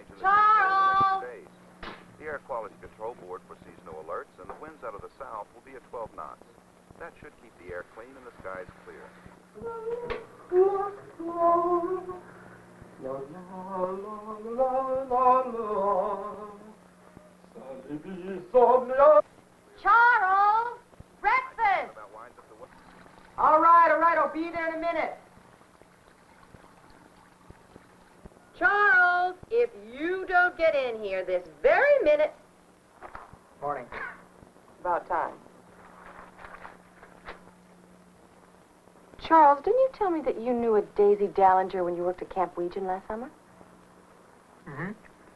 change in the Charles! next days. The Air Quality Control Board foresees no alerts, and the winds out of the south will be at 12 knots. That should keep the air clean and the skies clear. Charles! Breakfast! All right, I'll be there in a minute. Charles, if you don't get in here this very minute... Morning. About time. Charles, didn't you tell me that you knew a Daisy Dallinger when you worked at Camp Weegan last summer? Mm-hmm.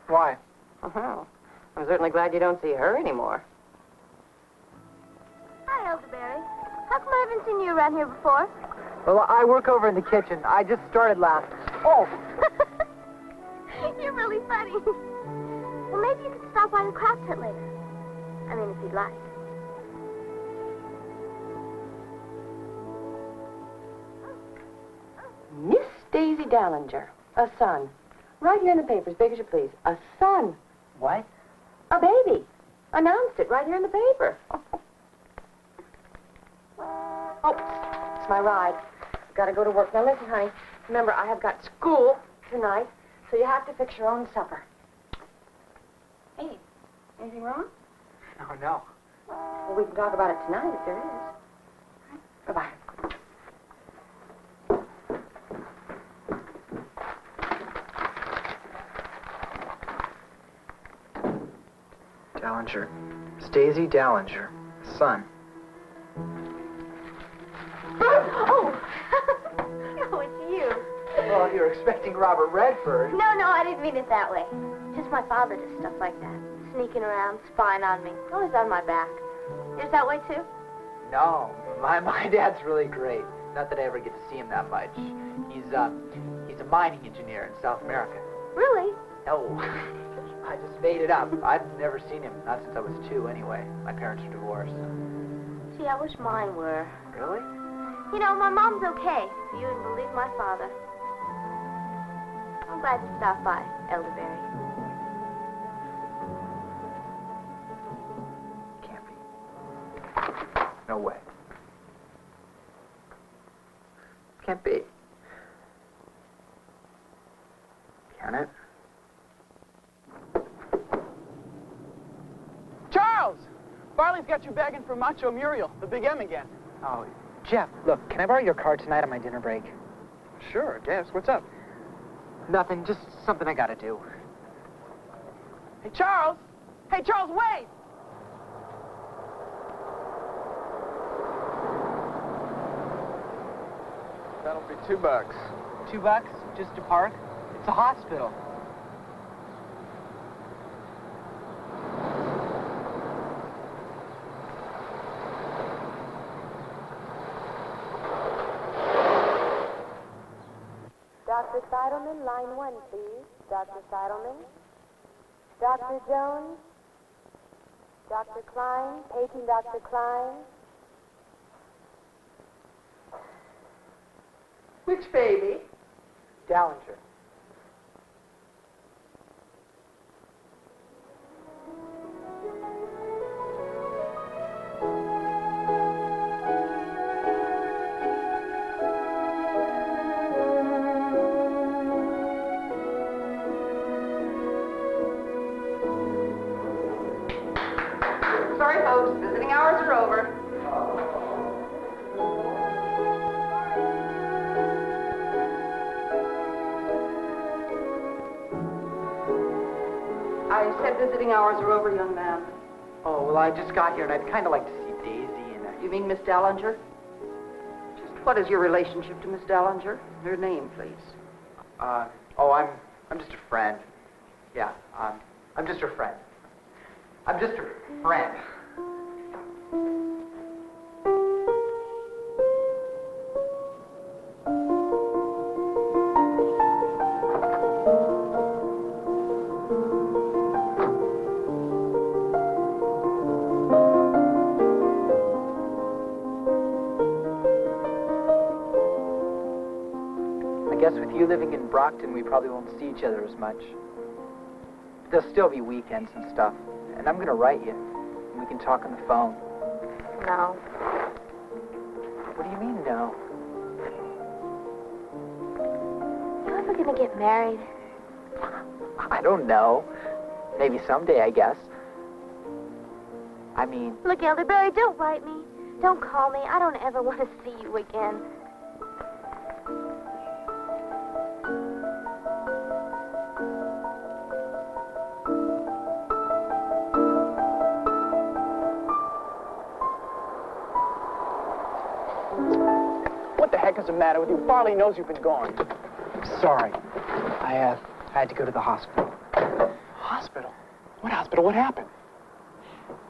Why? Oh, I'm certainly glad you don't see her anymore. Hi, Elderberry. How come I haven't seen you around here before? Well, I work over in the kitchen. I just started last. Oh! You're really funny. Well, maybe you could stop by the craft hut later. I mean, if you'd like. Miss Daisy Dallinger, a son. Right here in the paper, as big as you please. A son. What? A baby. Announced it right here in the paper. Oh, it's my ride. Gotta go to work. Now listen, honey. Remember, I have got school tonight, so you have to fix your own supper. Hey, anything wrong? Oh, no. Well, we can talk about it tonight if there is. Bye-bye. Dallinger. It's Daisy Dallinger. Son. Oh! No, it's you. Well, you're expecting Robert Redford. No, I didn't mean it that way. Just my father does stuff like that. Sneaking around, spying on me. Always on my back. Is that way, too? No, my dad's really great. Not that I ever get to see him that much. He's a mining engineer in South America. Really? No, I just made it up. I've never seen him, not since I was 2 anyway. My parents are divorced. Gee, I wish mine were. Really? You know, my mom's okay. You wouldn't believe my father. I'm glad you stopped by, Elderberry. Can't be. No way. Can't be. Can it? Charles! Farley's got you begging for Macho Muriel, the Big M again. Oh, Jeff, look, can I borrow your car tonight on my dinner break? Sure, I guess. What's up? Nothing, just something I gotta do. Hey, Charles! Hey, Charles, wait! That'll be $2. $2 just to park? It's a hospital. Dr. Seidelman, line 1, please. Dr. Seidelman. Dr. Jones. Dr. Klein, paging Dr. Klein. Which baby? Dallinger. Sorry, folks, visiting hours are over. I said visiting hours are over, young man. Oh, well, I just got here, and I'd kind of like to see Daisy and You mean Miss Dallinger? Just what is your relationship to Miss Dallinger? Her name, please. I'm just a friend. Yeah, I'm just her friend. I'm just her friend. I guess with you living in Brockton, we probably won't see each other as much. There'll still be weekends and stuff. And I'm going to write you. And we can talk on the phone. No. What do you mean, no? You ever gonna get married? I don't know. Maybe someday, I guess. I mean... Look, Elderberry, don't write me. Don't call me. I don't ever want to see you again. What the heck is the matter with you? Farley knows you've been gone. Sorry. I had to go to the hospital. Hospital? What hospital? What happened?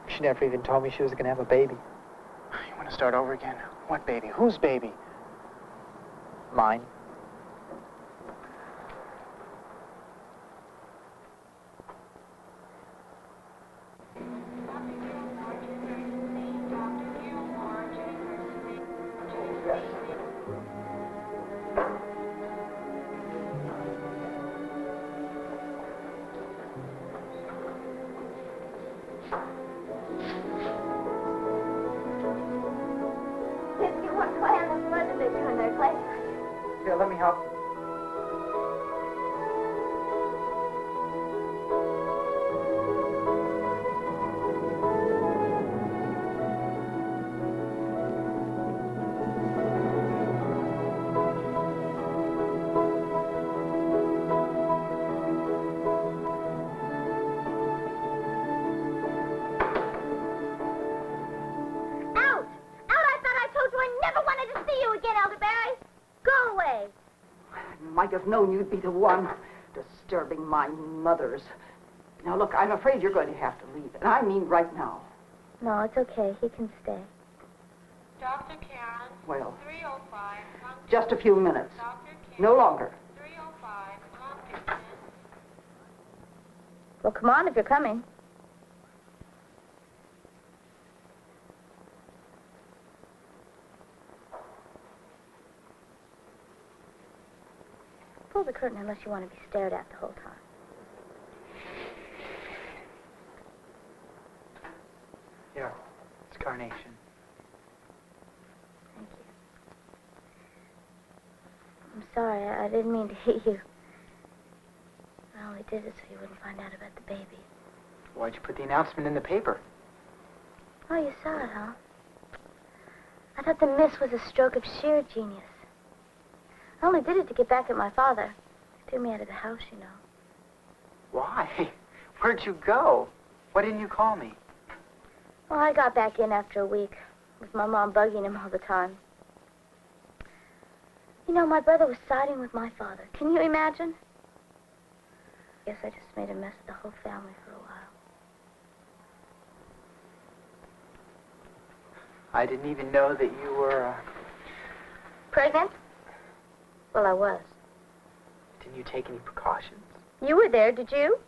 She never even told me she was going to have a baby. You want to start over again? What baby? Whose baby? Mine. Here, let me help you. Might have known you'd be the one disturbing my mother's. Now, look, I'm afraid you're going to have to leave, and I mean right now. No, it's okay. He can stay. Dr. Karen. Well, 305. just a few minutes. Dr. Karen. No longer. 305. Huntington. Well, come on if you're coming. Pull the curtain unless you want to be stared at the whole time. Here, it's carnation. Thank you. I'm sorry. I didn't mean to hit you. I only did it so you wouldn't find out about the baby. Why'd you put the announcement in the paper? Oh, you saw it, huh? I thought the miss was a stroke of sheer genius. I only did it to get back at my father. He threw me out of the house, you know. Why? Where'd you go? Why didn't you call me? Well, I got back in after a week, with my mom bugging him all the time. You know, my brother was siding with my father. Can you imagine? Guess I just made a mess of the whole family for a while. I didn't even know that you were, Pregnant? Well, I was. Didn't you take any precautions? You were there, did you?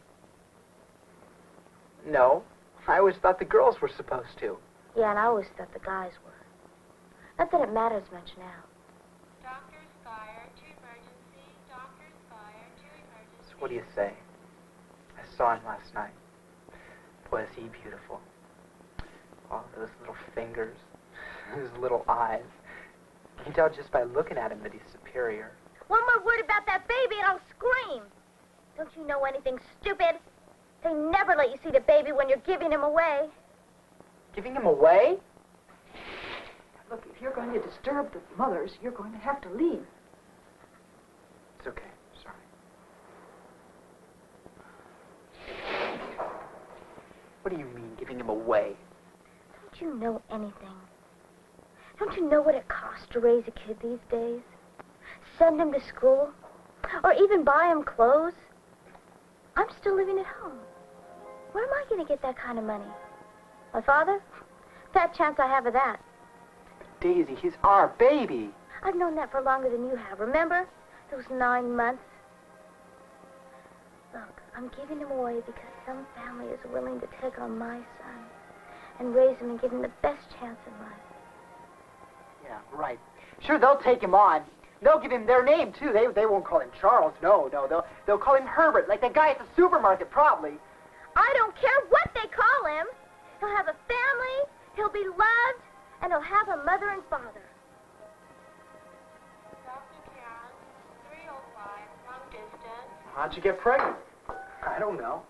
No. I always thought the girls were supposed to. Yeah, and I always thought the guys were. Not that it matters much now. Doctor's fire to emergency. Doctor's fire to emergency. So what do you say? I saw him last night. Boy, is he beautiful. Oh, those little fingers. His little eyes. You can tell just by looking at him that he's superior. One more word about that baby and I'll scream. Don't you know anything, stupid? They never let you see the baby when you're giving him away. Giving him away? Look, if you're going to disturb the mothers, you're going to have to leave. It's okay. Sorry. What do you mean, giving him away? Don't you know anything? Don't you know what it costs to raise a kid these days? Send him to school? Or even buy him clothes? I'm still living at home. Where am I going to get that kind of money? My father? Fat chance I have of that. Daisy, he's our baby. I've known that for longer than you have. Remember? Those 9 months. Look, I'm giving him away because some family is willing to take on my son and raise him and give him the best chance in life. Yeah, right. Sure, they'll take him on. They'll give him their name, too. They won't call him Charles. No. They'll call him Herbert, like the guy at the supermarket, probably. I don't care what they call him. He'll have a family, he'll be loved, and he'll have a mother and father. Dr. Karen, 305, long distance. How'd you get pregnant? I don't know.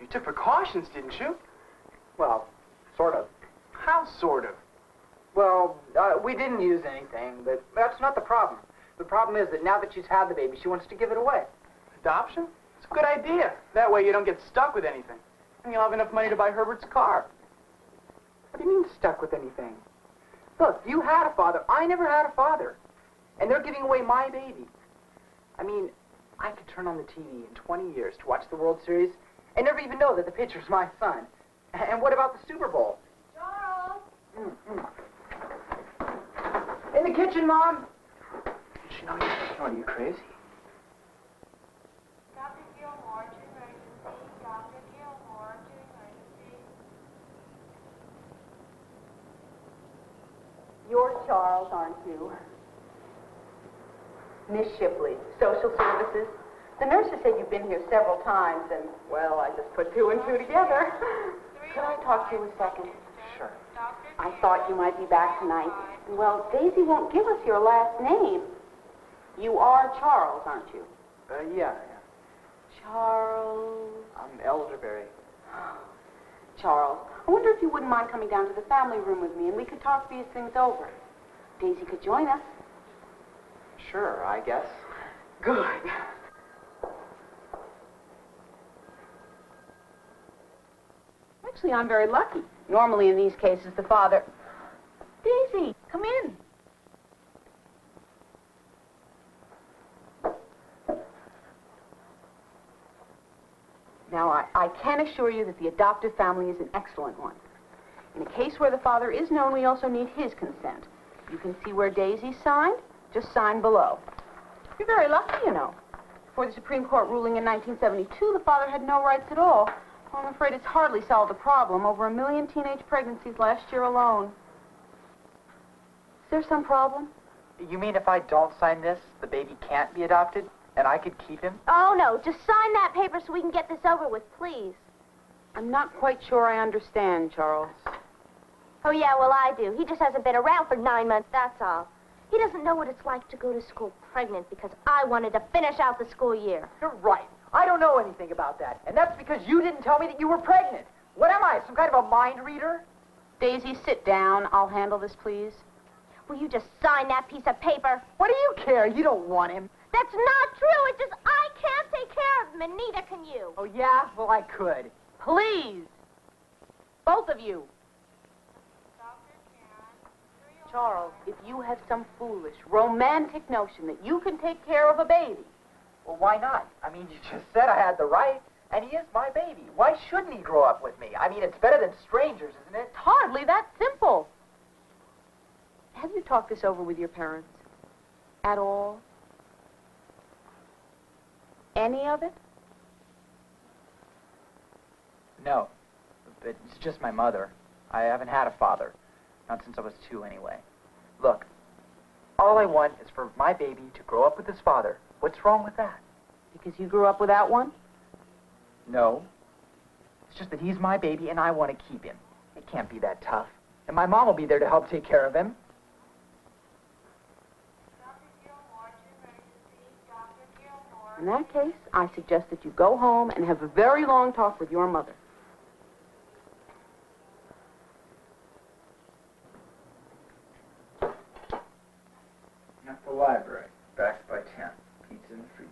You took precautions, didn't you? Well, sort of. How sort of? Well, we didn't use anything, but that's not the problem. The problem is that now that she's had the baby, she wants to give it away. Adoption? It's a good idea. That way you don't get stuck with anything. And you'll have enough money to buy Herbert's car. What do you mean stuck with anything? Look, you had a father. I never had a father. And they're giving away my baby. I mean, I could turn on the TV in 20 years to watch the World Series and never even know that the pitcher's my son. And what about the Super Bowl? Charles! In the kitchen, Mom. She know you. Are you crazy? Dr. Gilmore to emergency. Dr. Gilmore to emergency. You're Charles, aren't you? Miss Shipley, Social Services. The nurses said you've been here several times, and, well, I just put two and two together. Could I talk to you a second? Sure. I thought you might be back tonight. Well, Daisy won't give us your last name. You are Charles, aren't you? Yeah. Charles... I'm elderberry. Charles, I wonder if you wouldn't mind coming down to the family room with me, and we could talk these things over. Daisy could join us. Sure, I guess. Good. Actually, I'm very lucky. Normally, in these cases, the father... Daisy, come in. Now, I can assure you that the adoptive family is an excellent one. In a case where the father is known, we also need his consent. You can see where Daisy signed. Just sign below. You're very lucky, you know. Before the Supreme Court ruling in 1972, the father had no rights at all. Well, I'm afraid it's hardly solved the problem. Over 1 million teenage pregnancies last year alone. Is there some problem? You mean if I don't sign this, the baby can't be adopted, and I could keep him? Oh, no, just sign that paper so we can get this over with, please. I'm not quite sure I understand, Charles. Oh, yeah, well, I do. He just hasn't been around for 9 months, that's all. He doesn't know what it's like to go to school pregnant because I wanted to finish out the school year. You're right. I don't know anything about that, and that's because you didn't tell me that you were pregnant. What am I, some kind of a mind reader? Daisy, sit down. I'll handle this, please. Will you just sign that piece of paper? What do you care? You don't want him. That's not true. It's just I can't take care of him, and neither can you. Oh, yeah? Well, I could. Please. Both of you. Dr. Karen, 305. Charles, if you have some foolish, romantic notion that you can take care of a baby, Well, why not? I mean, you just said I had the right, and he is my baby. Why shouldn't he grow up with me? I mean, it's better than strangers, isn't it? it's hardly that simple. Have you talked this over with your parents? At all? Any of it? No, but it's just my mother. I haven't had a father. Not since I was 2, anyway. Look, all I want is for my baby to grow up with his father. What's wrong with that? Because you grew up without one? No. It's just that he's my baby and I want to keep him. It can't be that tough. And my mom will be there to help take care of him. Dr. Gilmore to emergency. Dr. Gilmore. In that case, I suggest that you go home and have a very long talk with your mother. At the library, backed by 10. Pizza in the freezer.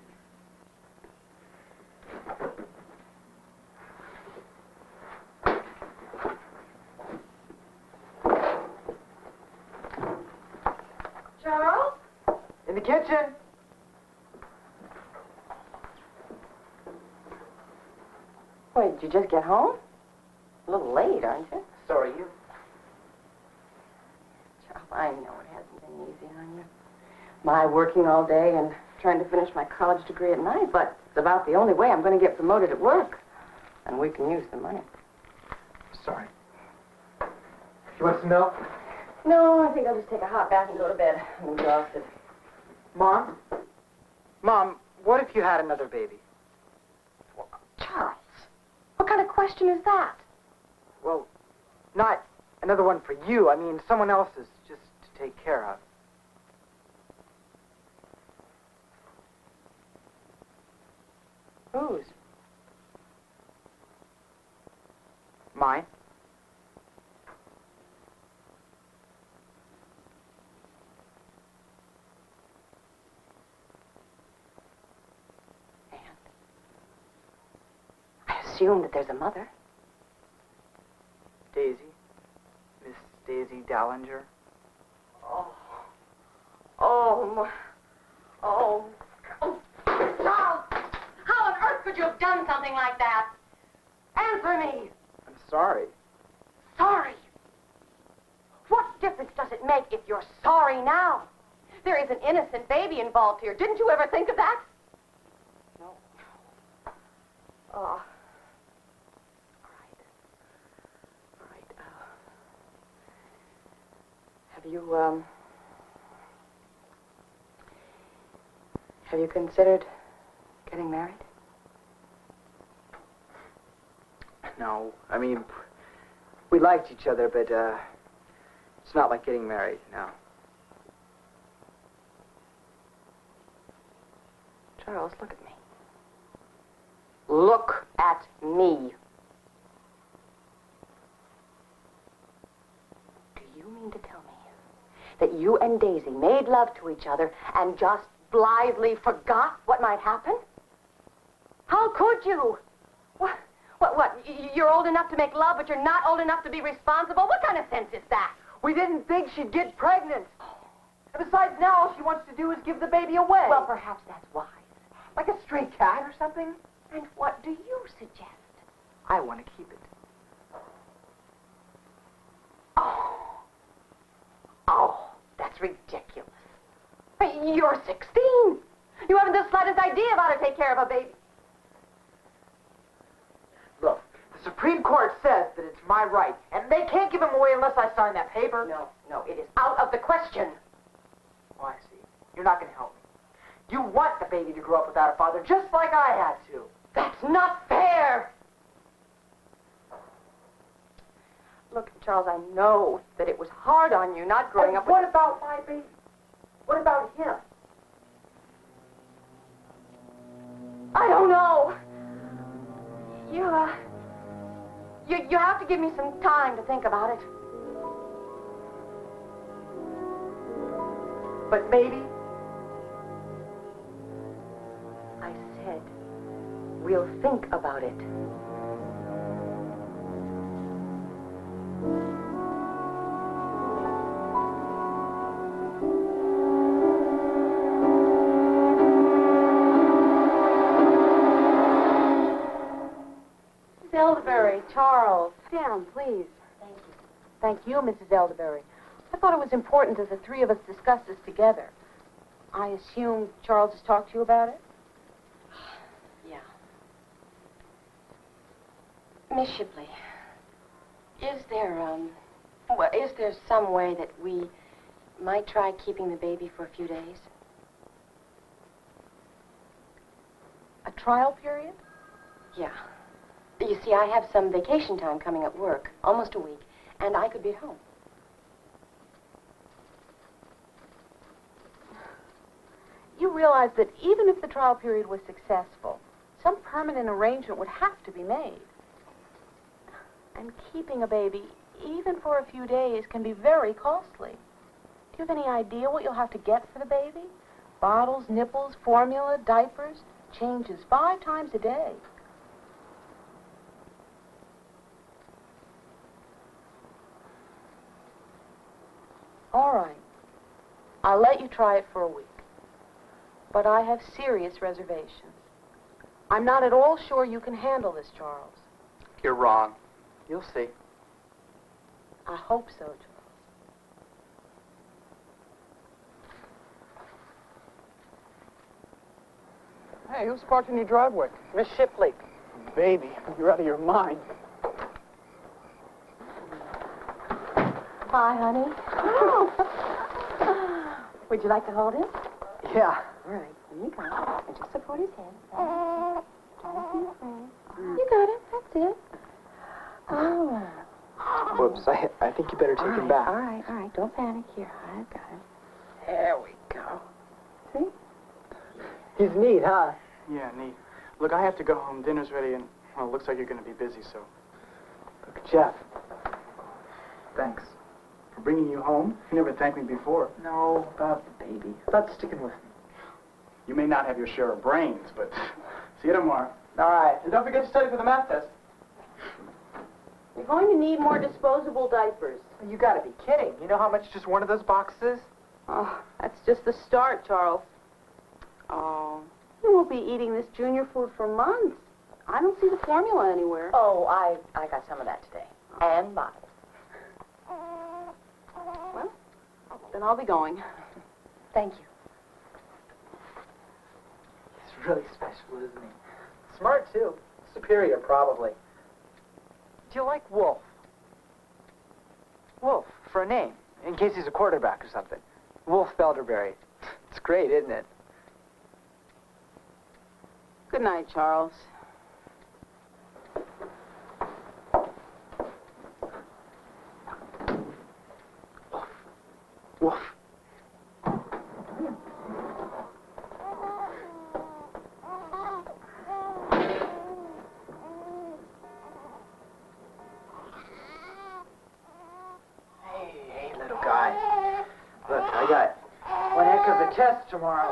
Charles? In the kitchen. Wait, did you just get home? A little late, aren't you? So are you. Charles, I know it hasn't been easy on you. My working all day and trying to finish my college degree at night, but it's about the only way I'm going to get promoted at work. And we can use the money. Sorry. You want some milk? No, I think I'll just take a hot bath and go to bed. I'm exhausted. Mom? Mom, what if you had another baby? Charles, what kind of question is that? Well, not another one for you. I mean, someone else's, just to take care of. Whose? Mine? I assume that there's a mother. Daisy. Miss Daisy Dallinger. Charles! How on earth could you have done something like that? Answer me! I'm sorry. Sorry. What difference does it make if you're sorry now? There is an innocent baby involved here. Didn't you ever think of that? No. Oh. All right. Have you considered getting married? No. I mean, we liked each other, but, it's not like getting married, no. Charles, look at me. Look at me. Do you mean to tell me that you and Daisy made love to each other and just blithely forgot what might happen? How could you? What? You're old enough to make love, but you're not old enough to be responsible? What kind of sense is that? We didn't think she'd get pregnant. And besides, now all she wants to do is give the baby away. Well, perhaps that's wise. Like a stray cat or something. And what do you suggest? I want to keep it. Oh, that's ridiculous. You're 16. You haven't the slightest idea of how to take care of a baby. Look, the Supreme Court says that it's my right, and they can't give him away unless I sign that paper. No, it is out of the question. Oh, I see. You're not going to help me. You want the baby to grow up without a father, just like I had to. That's not fair. Look, Charles, I know that it was hard on you not growing up with... What about my baby? What about him? I don't know. You have to give me some time to think about it. But maybe. I said, we'll think about it. Elderberry, Charles. Sit down, please. Thank you. Thank you, Mrs. Elderberry. I thought it was important that the three of us discuss this together. I assume Charles has talked to you about it? Yeah. Miss Shipley, is there some way that we might try keeping the baby for a few days? A trial period? Yeah. You see, I have some vacation time coming at work, almost a week, and I could be at home. You realize that even if the trial period was successful, some permanent arrangement would have to be made. And keeping a baby, even for a few days, can be very costly. Do you have any idea what you'll have to get for the baby? Bottles, nipples, formula, diapers, changes 5 times a day. All right. I'll let you try it for a week. But I have serious reservations. I'm not at all sure you can handle this, Charles. You're wrong. You'll see. I hope so, Charles. Hey, who's parked in your driveway? Miss Shipley. Baby, you're out of your mind. Hi, honey. Would you like to hold him? Yeah. All right, here you go. And just support his head. Don't be afraid. You got it. That's it. Oh. Whoops, I think you better take him back. All right. Don't panic. Here, I've got him. There we go. See? He's neat, huh? Yeah, neat. Look, I have to go home. Dinner's ready, and, well, it looks like you're going to be busy, so... Look, Jeff. Thanks. For bringing you home. You never thanked me before. No, about the baby. About sticking with me. You may not have your share of brains, but see you tomorrow. All right. And don't forget to study for the math test. You're going to need more disposable diapers. You gotta be kidding. You know how much just one of those boxes is? Oh, that's just the start, Charles. Oh, you won't be eating this junior food for months. I don't see the formula anywhere. Oh, I got some of that today. And bottles. Well, then I'll be going. Thank you. He's really special, isn't he? Smart, too. Superior, probably. Do you like Wolf? Wolf, for a name, in case he's a quarterback or something. Wolf Belderberry. It's great, isn't it? Good night, Charles. Wolf. Hey, little guy. Look, I got one heck of a test tomorrow.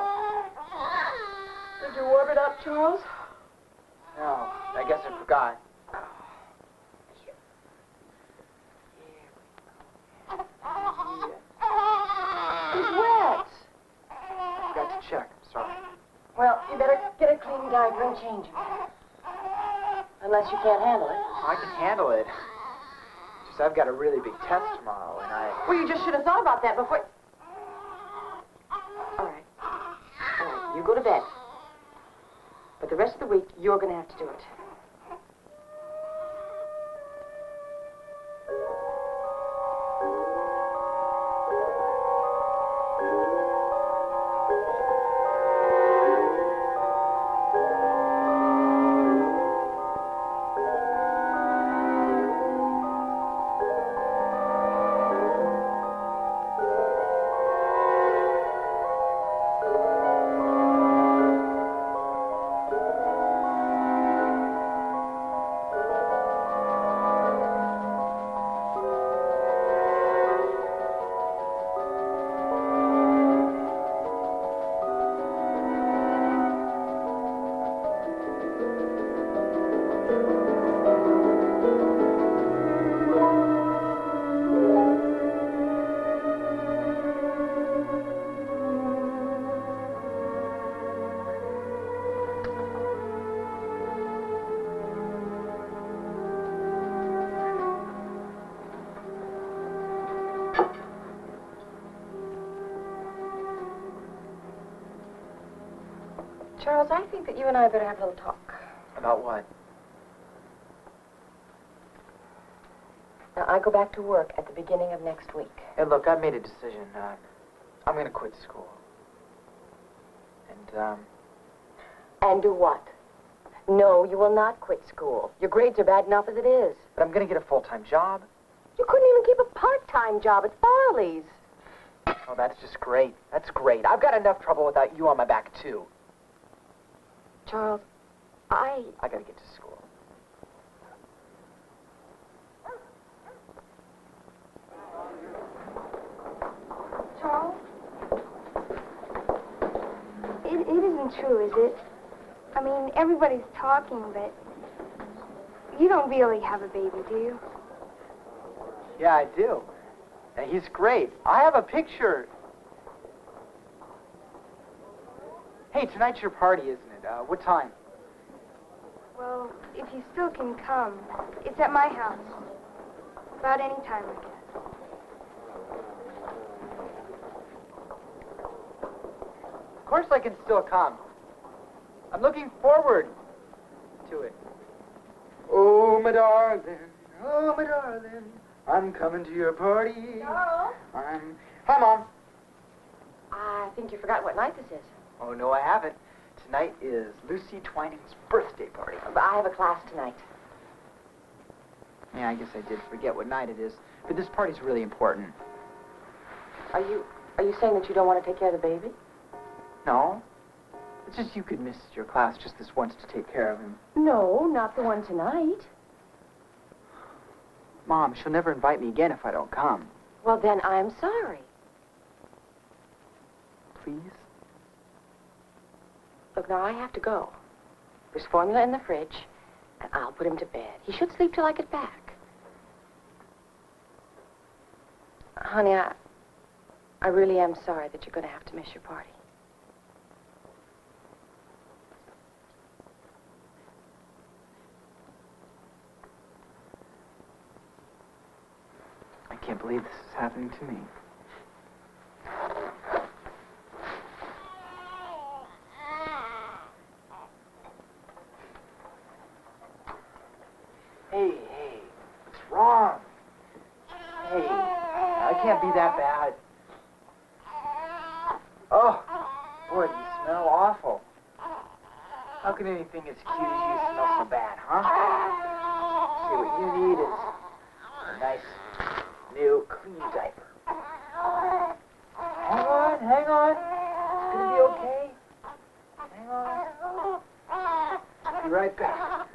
Did you warm it up, Charles? No, I guess I forgot. It's wet. I forgot to check. I'm sorry. Well, you better get a clean diaper and change him. Unless you can't handle it. I can handle it. Just I've got a really big test tomorrow, and Well, you just should have thought about that before... All right. You go to bed. But the rest of the week, you're going to have to do it. Charles, I think that you and I better have a little talk. About what? Now, I go back to work at the beginning of next week. Hey, look, I've made a decision. I'm going to quit school. And, And do what? No, you will not quit school. Your grades are bad enough as it is. but I'm going to get a full-time job. You couldn't even keep a part-time job at Farley's. Oh, that's just great. That's great. I've got enough trouble without you on my back, too. Charles, I got to get to school. Charles? It isn't true, is it? I mean, everybody's talking, but you don't really have a baby, do you? Yeah, I do. And he's great. I have a picture. Hey, tonight's your party, isn't it? What time? Well, if you still can come, it's at my house. About any time, I guess. Of course I can still come. I'm looking forward to it. Oh, my darling, I'm coming to your party. Charles? Hi, Mom. I think you forgot what night this is. Oh, no, I haven't. Tonight is Lucy Twining's birthday party. But I have a class tonight. Yeah, I guess I did forget what night it is. But this party's really important. Are you saying that you don't want to take care of the baby? No. It's just you could miss your class just this once to take care of him. No, not the one tonight. Mom, she'll never invite me again if I don't come. Well, then I'm sorry. Please? Look, now I have to go. There's formula in the fridge, and I'll put him to bed. He should sleep till I get back. Honey, I really am sorry that you're going to have to miss your party. I can't believe this is happening to me. Hey, what's wrong? Hey, I can't be that bad. Oh, boy, you smell awful. How can anything as cute as you smell so bad, huh? See, what you need is a nice, new, clean diaper. Hang on. It's gonna be okay. Hang on. I'll be right back.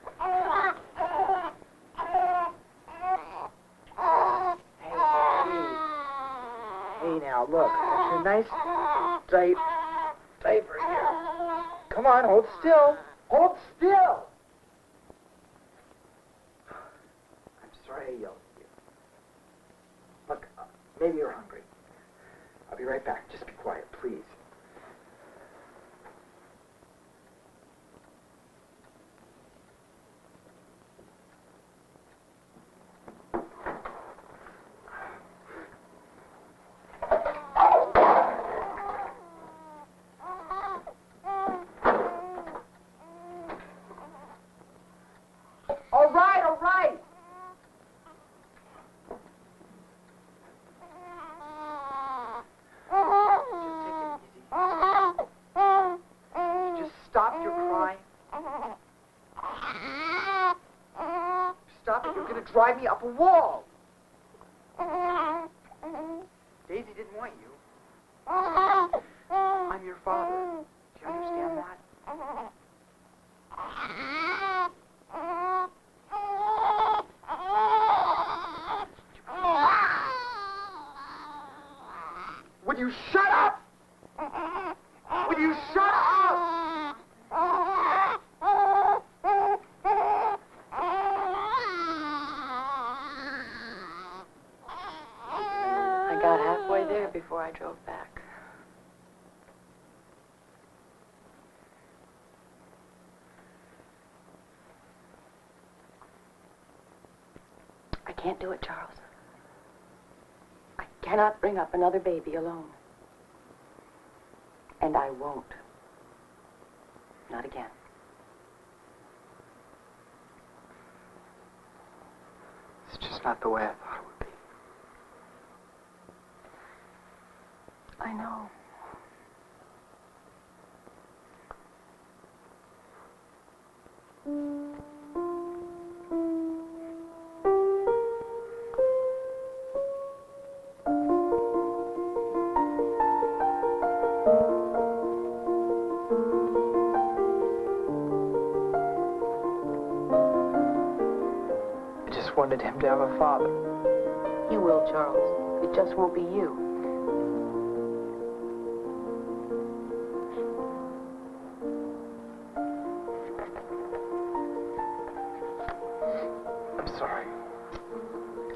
Hey now, look. That's a nice diaper here. Come on, hold still. Hold still! I'm sorry I yelled at you. Look, maybe you're hungry. I'll be right back. Just be quiet, please. All right. Just stop your crying. Stop it. You're going to drive me up a wall. Daisy didn't want you. I'm your father. Do you understand that? Would you shut up? Would you shut up? I got halfway there before I drove back. I can't do it, Charles. I cannot bring up another baby alone. And I won't. Not again. It's just not the way I thought it would be. I know. I just wanted him to have a father. You will, Charles. It just won't be you. I'm sorry.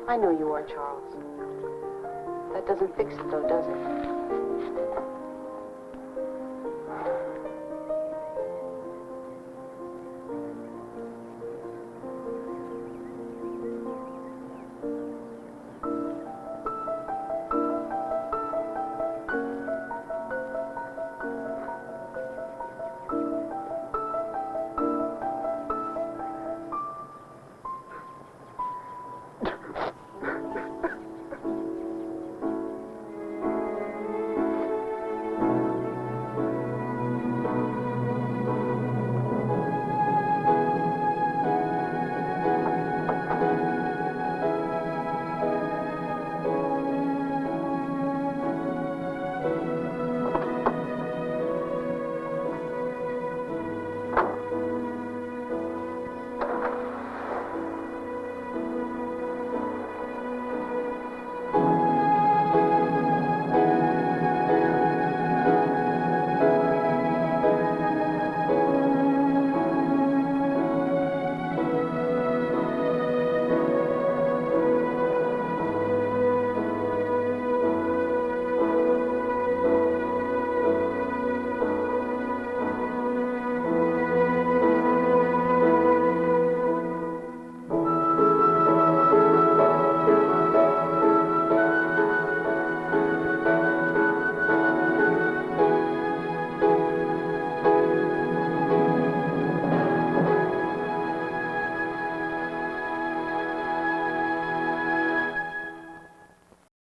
I know you are, Charles. That doesn't fix it, though, does it?